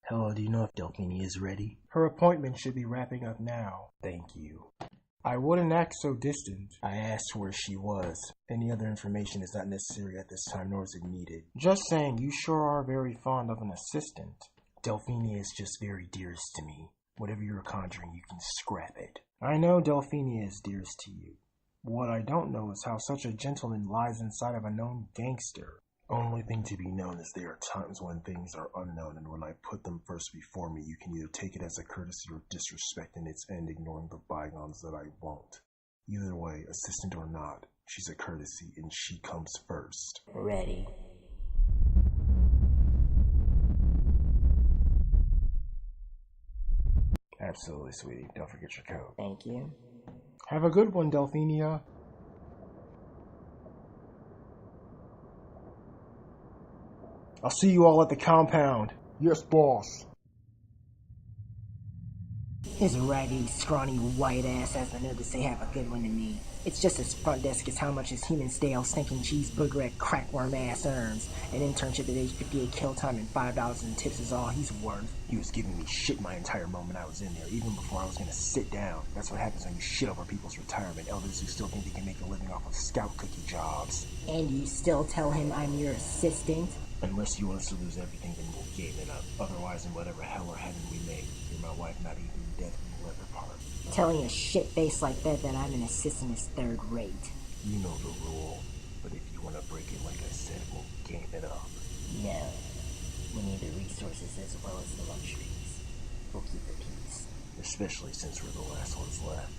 Hello, do you know if Delphinia is ready? Her appointment should be wrapping up now. Thank you. I wouldn't act so distant. I asked where she was. Any other information is not necessary at this time, nor is it needed. Just saying, you sure are very fond of an assistant. Delphinia is just very dearest to me. Whatever you're conjuring, you can scrap it. I know Delphinia is dearest to you. What I don't know is how such a gentleman lies inside of a known gangster. Only thing to be known is there are times when things are unknown, and when I put them first before me, you can either take it as a courtesy or disrespect in its end, ignoring the bygones that I won't. Either way, assistant or not, she's a courtesy, and she comes first. Ready. Absolutely, sweetie. Don't forget your coat. Thank you. Have a good one, Delphinia. I'll see you all at the compound. Yes, boss. His raggedy, scrawny, white ass has the nerve to say have a good one to me. It's just his front desk is how much his human stale, stinking cheese booger crackworm ass earns. An internship at age 58 kill time and $5 in tips is all he's worth. He was giving me shit my entire moment I was in there, even before I was gonna sit down. That's what happens when you shit over people's retirement, elders who still think they can make a living off of scout cookie jobs. And you still tell him I'm your assistant? Unless you want us to lose everything, then we'll game it up. Otherwise, in whatever hell or heaven we make, you're my wife, not even death will ever part. Telling a shit face like that I'm an assistant is third rate. You know the rule, but if you want to break it, like I said, we'll game it up. No. We need the resources as well as the luxuries. We'll keep the peace. Especially since we're the last ones left.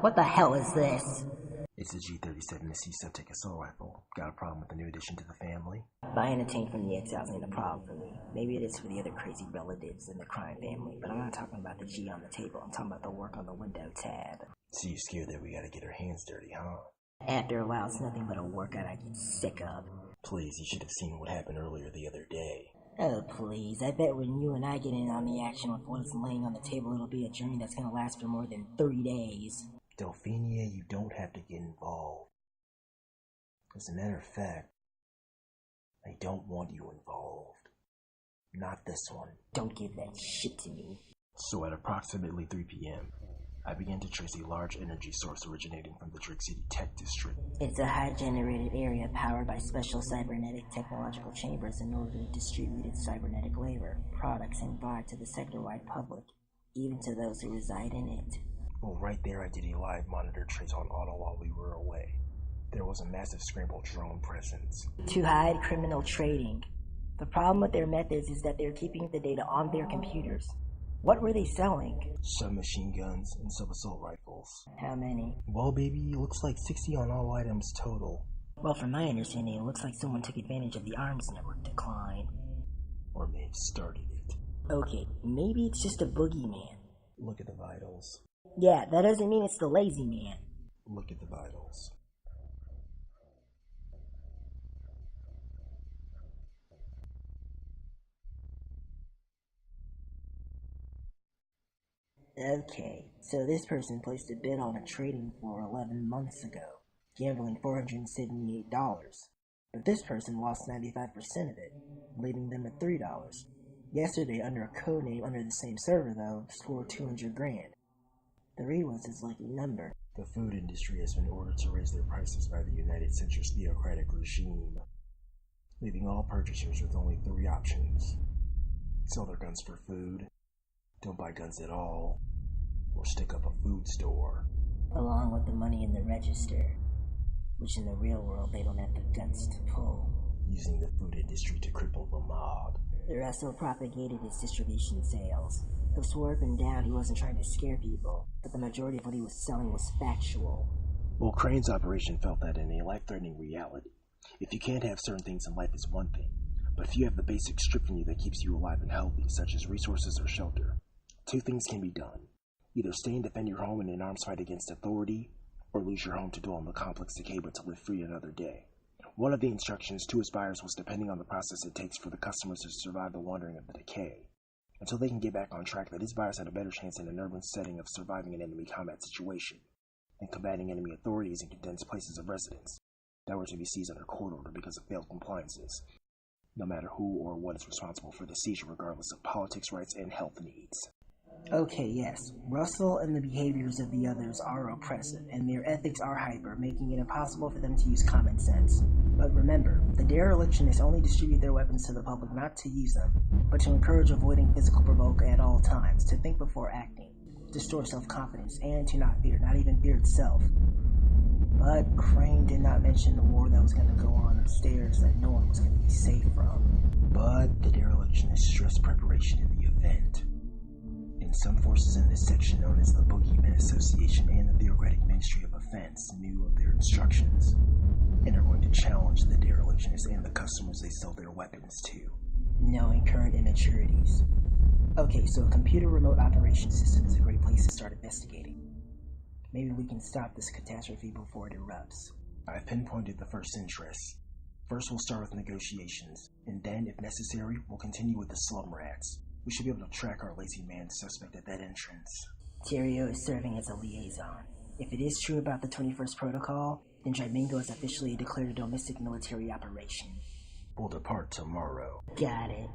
What the hell is this? It's a G-37 SC septic assault rifle. Got a problem with the new addition to the family? Buying a tank from the exiles ain't a problem for me. Maybe it is for the other crazy relatives in the crime family, but I'm not talking about the G on the table. I'm talking about the work on the window tab. So you're scared that we gotta get our hands dirty, huh? After a while, it's nothing but a workout I get sick of. Please, you should have seen what happened earlier the other day. Oh, please. I bet when you and I get in on the action with what's laying on the table, it'll be a journey that's gonna last for more than 3 days. Delphinia, you don't have to get involved. As a matter of fact, I don't want you involved. Not this one. Don't give that shit to me. So at approximately 3 p.m., I began to trace a large energy source originating from the Drake City Tech District. It's a high-generated area powered by special cybernetic technological chambers in order to distribute its cybernetic labor, products, and vibe to the sector-wide public, even to those who reside in it. Well, right there I did a live monitor trace on auto while we were away. There was a massive scrambled drone presence. To hide criminal trading. The problem with their methods is that they're keeping the data on their computers. What were they selling? Submachine guns and sub-assault rifles. How many? Well, baby, it looks like 60 on all items total. Well, from my understanding, it looks like someone took advantage of the arms network decline. Or may have started it. Okay, maybe it's just a boogeyman. Look at the vitals. Yeah, that doesn't mean it's the lazy man. Look at the vitals. Okay, so this person placed a bid on a trading floor 11 months ago, gambling $478. But this person lost 95% of it, leaving them at $3. Yesterday, under a code name under the same server though, scored 200 grand. 3 was his lucky number. The food industry has been ordered to raise their prices by the United Centuries theocratic regime, leaving all purchasers with only 3 options. Sell their guns for food, don't buy guns at all, or stick up a food store. Along with the money in the register, which in the real world they don't have the guts to pull. Using the food industry to cripple the mob. The also propagated his distribution sales. He swore up and down he wasn't trying to scare people, but the majority of what he was selling was factual. Well, Crane's operation felt that in a life-threatening reality. If you can't have certain things in life is one thing, but if you have the basic stripped from you that keeps you alive and healthy, such as resources or shelter, 2 things can be done. Either stay and defend your home in an arms fight against authority, or lose your home to dwell in the complex decay but to live free another day. One of the instructions to his buyers was depending on the process it takes for the customers to survive the wandering of the decay. Until they can get back on track, that his buyers had a better chance in an urban setting of surviving an enemy combat situation than combating enemy authorities in condensed places of residence that were to be seized under court order because of failed compliances. no matter who or what is responsible for the seizure, regardless of politics, rights, and health needs. Okay, yes, Russell and the behaviors of the others are oppressive, and their ethics are hyper, making it impossible for them to use common sense. But remember, the derelictionists only distribute their weapons to the public not to use them, but to encourage avoiding physical provoke at all times, to think before acting, to store self-confidence, and to not fear, not even fear itself. But Crane did not mention the war that was going to go on upstairs that no one was going to be safe from. But the derelictionists stress preparation in the event. And some forces in this section, known as the Boogeyman Association and the Theocratic Ministry of Offense, knew of their instructions, and are going to challenge the derelictionists and the customers they sell their weapons to. Knowing current immaturities. Okay, so a computer remote operation system is a great place to start investigating. Maybe we can stop this catastrophe before it erupts. I've pinpointed the first interests. First, we'll start with negotiations, and then, if necessary, we'll continue with the slum rats. We should be able to track our lazy man suspect at that entrance. Terrio is serving as a liaison. If it is true about the 21st Protocol, then Drimingo is officially declared a domestic military operation. We'll depart tomorrow. Got it.